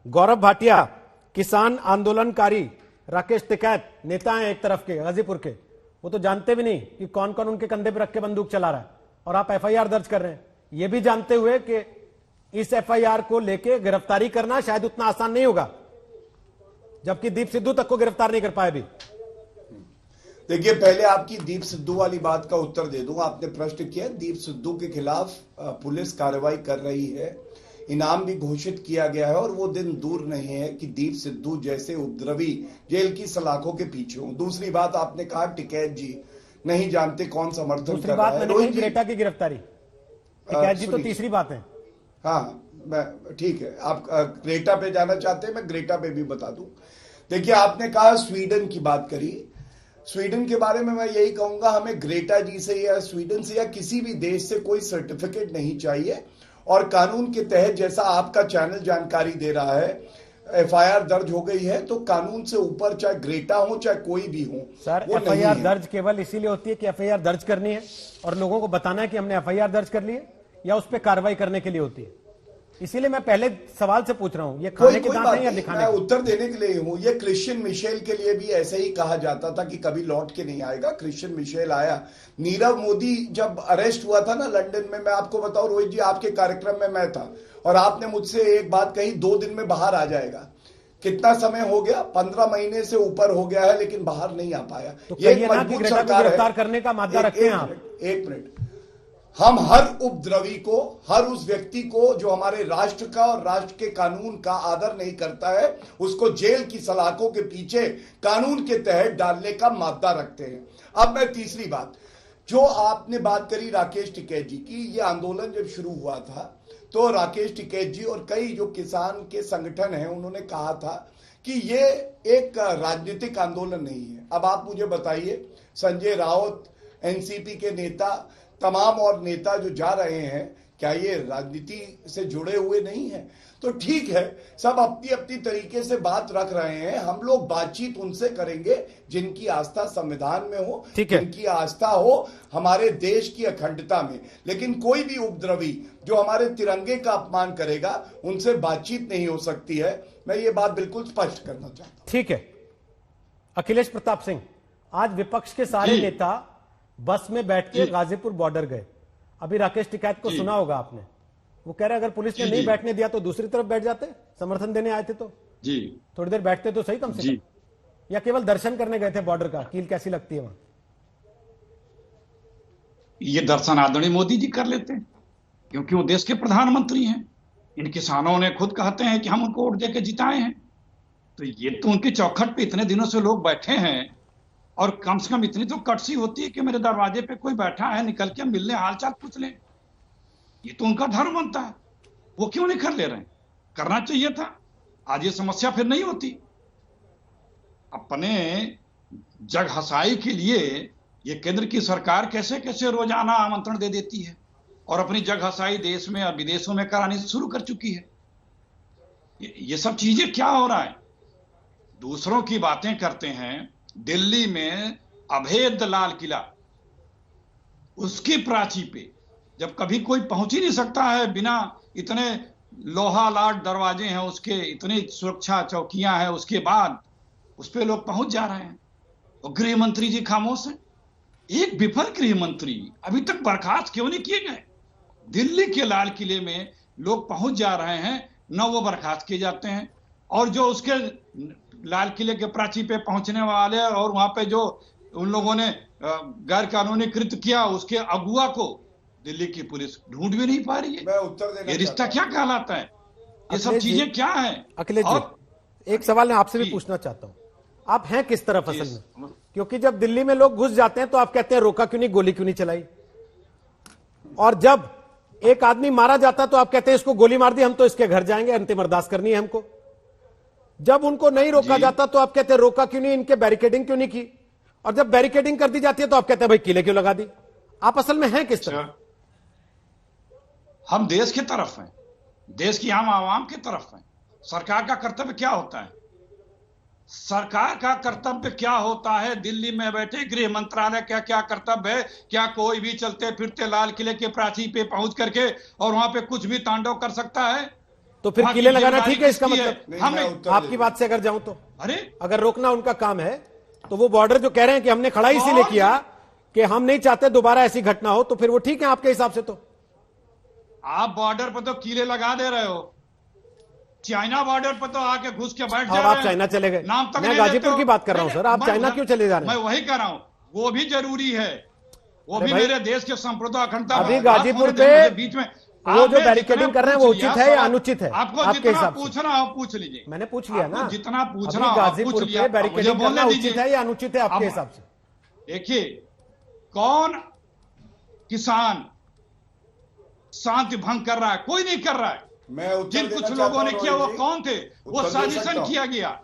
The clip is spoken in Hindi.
गौरव भाटिया किसान आंदोलनकारी, राकेश टिकैत नेता हैं एक तरफ के गाजीपुर के, वो तो जानते भी नहीं कि कौन कौन उनके कंधे पर रख के बंदूक चला रहा है, और आप एफआईआर दर्ज कर रहे हैं ये भी जानते हुए कि इस एफआईआर को लेके गिरफ्तारी करना शायद उतना आसान नहीं होगा, जबकि दीप सिद्धू तक को गिरफ्तार नहीं कर पाए भी। देखिए, पहले आपकी दीप सिद्धू वाली बात का उत्तर दे दूं। आपने प्रश्न किया, दीप सिद्धू के खिलाफ पुलिस कार्रवाई कर रही है, इनाम भी घोषित किया गया है, और वो दिन दूर नहीं है कि दीप सिद्धू जैसे उपद्रवी जेल की सलाखों के पीछे हों। दूसरी बात आपने कहा टिकैत जी नहीं जानते कौन समर्थन कर रहा है। रोहित ग्रेटा की गिरफ्तारी, टिकैत जी तो तीसरी बात है। हाँ, मैं ठीक है, आप ग्रेटा पे जाना चाहते हैं, मैं ग्रेटा पे भी बता दूं। देखिए, आपने कहा स्वीडन की बात करी, स्वीडन के बारे में मैं यही कहूंगा, हमें ग्रेटा जी से या स्वीडन से या किसी भी देश से कोई सर्टिफिकेट नहीं चाहिए, और कानून के तहत जैसा आपका चैनल जानकारी दे रहा है, एफआईआर दर्ज हो गई है, तो कानून से ऊपर चाहे ग्रेटा हो चाहे कोई भी हो। सर, एफआईआर दर्ज केवल इसीलिए होती है कि एफआईआर दर्ज करनी है और लोगों को बताना है कि हमने एफआईआर दर्ज कर ली है, या उस पर कार्रवाई करने के लिए होती है? इसीलिए मैं पहले सवाल से पूछ रहा हूं, ये खाने के दांत नहीं या दिखाने? मैं उत्तर देने के लिए हूं। ये क्रिश्चियन मिशेल के लिए भी ऐसे ही कहा जाता था कि कभी लौट के नहीं आएगा। क्रिश्चियन मिशेल आया। नीरव मोदी जब अरेस्ट हुआ था ना लंदन में, मैं आपको बताऊं रोहित जी, आपके कार्यक्रम में मैं था और आपने मुझसे एक बात कही, 2 दिन में बाहर आ जाएगा। कितना समय हो गया? 15 महीने से ऊपर हो गया है, लेकिन बाहर नहीं आ पाया। तो ये मजबूत सरकार है। गिरफ्तार करने का मादा रखते हैं आप। एक मिनट, हम हर उपद्रवी को, हर उस व्यक्ति को जो हमारे राष्ट्र का और राष्ट्र के कानून का आदर नहीं करता है, उसको जेल की सलाखों के पीछे कानून के तहत डालने का मादा रखते हैं। अब मैं तीसरी बात, जो आपने बात करी राकेश टिकैत जी की, ये आंदोलन जब शुरू हुआ था तो राकेश टिकैत जी और कई जो किसान के संगठन हैं, उन्होंने कहा था कि ये एक राजनीतिक आंदोलन नहीं है। अब आप मुझे बताइए, संजय राउत, एनसीपी के नेता, तमाम और नेता जो जा रहे हैं, क्या ये राजनीति से जुड़े हुए नहीं हैं? तो ठीक है, सब अपनी अपनी तरीके से बात रख रहे हैं। हम लोग बातचीत उनसे करेंगे जिनकी आस्था संविधान में हो, जिनकी आस्था हो हमारे देश की अखंडता में। लेकिन कोई भी उपद्रवी जो हमारे तिरंगे का अपमान करेगा, उनसे बातचीत नहीं हो सकती है। मैं ये बात बिल्कुल स्पष्ट करना चाहता हूं। ठीक है, अखिलेश प्रताप सिंह, आज विपक्ष के सारे नेता बस में बैठ के गाजीपुर बॉर्डर गए। अभी राकेश टिकैत को सुना होगा आपने, वो कह रहे अगर पुलिस ने नहीं बैठने दिया तो दूसरी तरफ बैठ जाते, समर्थन देने आए थे तो थोड़ी देर बैठते तो सही कम से कम, या केवल दर्शन करने गए थे बॉर्डर का? कील कैसी लगती है वहां? ये दर्शन आदरणीय मोदी जी कर लेते हैं, क्योंकि वो देश के प्रधानमंत्री हैं। इन किसानों ने खुद कहते हैं कि हम उनको वोट देके जिताए हैं, तो ये तो उनकी चौखट पे इतने दिनों से लोग बैठे हैं, और कम से कम इतनी तो कटसी होती है कि मेरे दरवाजे पे कोई बैठा है, निकल के मिलने हालचाल पूछ लें। ये तो उनका धर्म बनता है, वो क्यों नहीं कर ले रहे हैं? करना चाहिए था, आज ये समस्या फिर नहीं होती। अपने जग हसाई के लिए ये केंद्र की सरकार कैसे कैसे रोजाना आमंत्रण दे देती है, और अपनी जग हसाई देश में और विदेशों में करानी शुरू कर चुकी है। ये सब चीजें क्या हो रहा है? दूसरों की बातें करते हैं। दिल्ली में अभेद्य लाल किला, उसकी प्राची पे जब कभी कोई पहुंच ही नहीं सकता है, बिना इतने लोहा लाट दरवाजे हैं उसके, इतनी सुरक्षा चौकियां हैं, उसके बाद उस पे लोग पहुंच जा रहे हैं, और गृह मंत्री जी खामोश हैं। एक विफल गृह मंत्री अभी तक बर्खास्त क्यों नहीं किए गए? दिल्ली के लाल किले में लोग पहुंच जा रहे हैं, न वो बर्खास्त किए जाते हैं, और जो उसके लाल किले के प्राची पे पहुंचने वाले और वहां पे जो उन लोगों ने गैर कानूनी कृत्य किया, उसके अगुआ को दिल्ली की पुलिस ढूंढ भी नहीं पा रही है। मैं उत्तर देना, ये रिश्ता क्या कहलाता है? ये सब चीजें क्या है? अखिलेश जी, एक सवाल मैं आपसे भी पूछना चाहता हूं, आप हैं किस तरफ असल में? क्योंकि जब दिल्ली में लोग घुस जाते हैं तो आप कहते हैं रोका क्यों नहीं, गोली क्यों नहीं चलाई, और जब एक आदमी मारा जाता है तो आप कहते हैं इसको गोली मार दी, हम तो इसके घर जाएंगे, अंतिम अरदास करनी है हमको। जब उनको नहीं रोका जाता तो आप कहते हैं रोका क्यों नहीं, इनके बैरिकेडिंग क्यों नहीं की, और जब बैरिकेडिंग कर दी जाती है तो आप कहते हैं भाई किले क्यों लगा दी। आप असल में हैं किस तरफ? हम देश की तरफ हैं, देश की आम आवाम की तरफ हैं। सरकार का कर्तव्य क्या होता है? सरकार का कर्तव्य क्या होता है? दिल्ली में बैठे गृह मंत्रालय का क्या कर्तव्य है? क्या कोई भी चलते फिरते लाल किले के प्राची पे पहुंच करके और वहां पे कुछ भी तांडव कर सकता है? तो फिर वहां किले की लगाना जिम्मेदारी ठीक है, इसका किसकी मतलब नहीं, हमने मैं उत्तर आपकी दे- बात से अगर जाऊं तो अरे अगर रोकना उनका काम है तो वो बॉर्डर जो कह रहे हैं कि हमने खड़ा इसीलिए कौन? किया कि हम नहीं चाहते दोबारा ऐसी घटना हो, तो फिर वो ठीक है आपके हिसाब से। तो आप बॉर्डर पर तो कीले लगा दे रहे हो, चाइना बॉर्डर पर तो आके घुस के बैठ जा और रहे आप हैं। चाइना चले गए। नाम तक मैं नहीं गाजीपुर लेते हो। की बात कर रहा हूं नहीं, सर, आप मैं चाइना उधर- क्यों चले जा रहे मैं हैं? वही कह रहा हूं, वो भी जरूरी है, वो अरे भी भाई, मेरे देश के संप्रभुता अखंडता अभी बात गाजीपुर होने दे, पे मुझे बीच में वो जो आपने बैरिकेडिंग जितना कर रहे हैं वो पूछ उचित लिया, है या सवाल- अनुचित है आपको आपके जितना हिसाब से? पूछना हो पूछ लीजिए। मैंने पूछ लिया ना, आपको जितना पूछना अभी हो आप गाजीपुर पूछ लिया, पे अब मुझे बैरिकेडिंग बोलने करना दीजिए। उचित है या अनुचित है आपके अब- हिसाब से? देखिए, कौन किसान शांति भंग कर रहा है? कोई नहीं कर रहा है। मैं उत्तर जिन देना कुछ चाहता लोगों ने हूं, किया वो रोहित जी। कौन थे? वो उत्तर दे सकता साजिशन हूं। किया गया।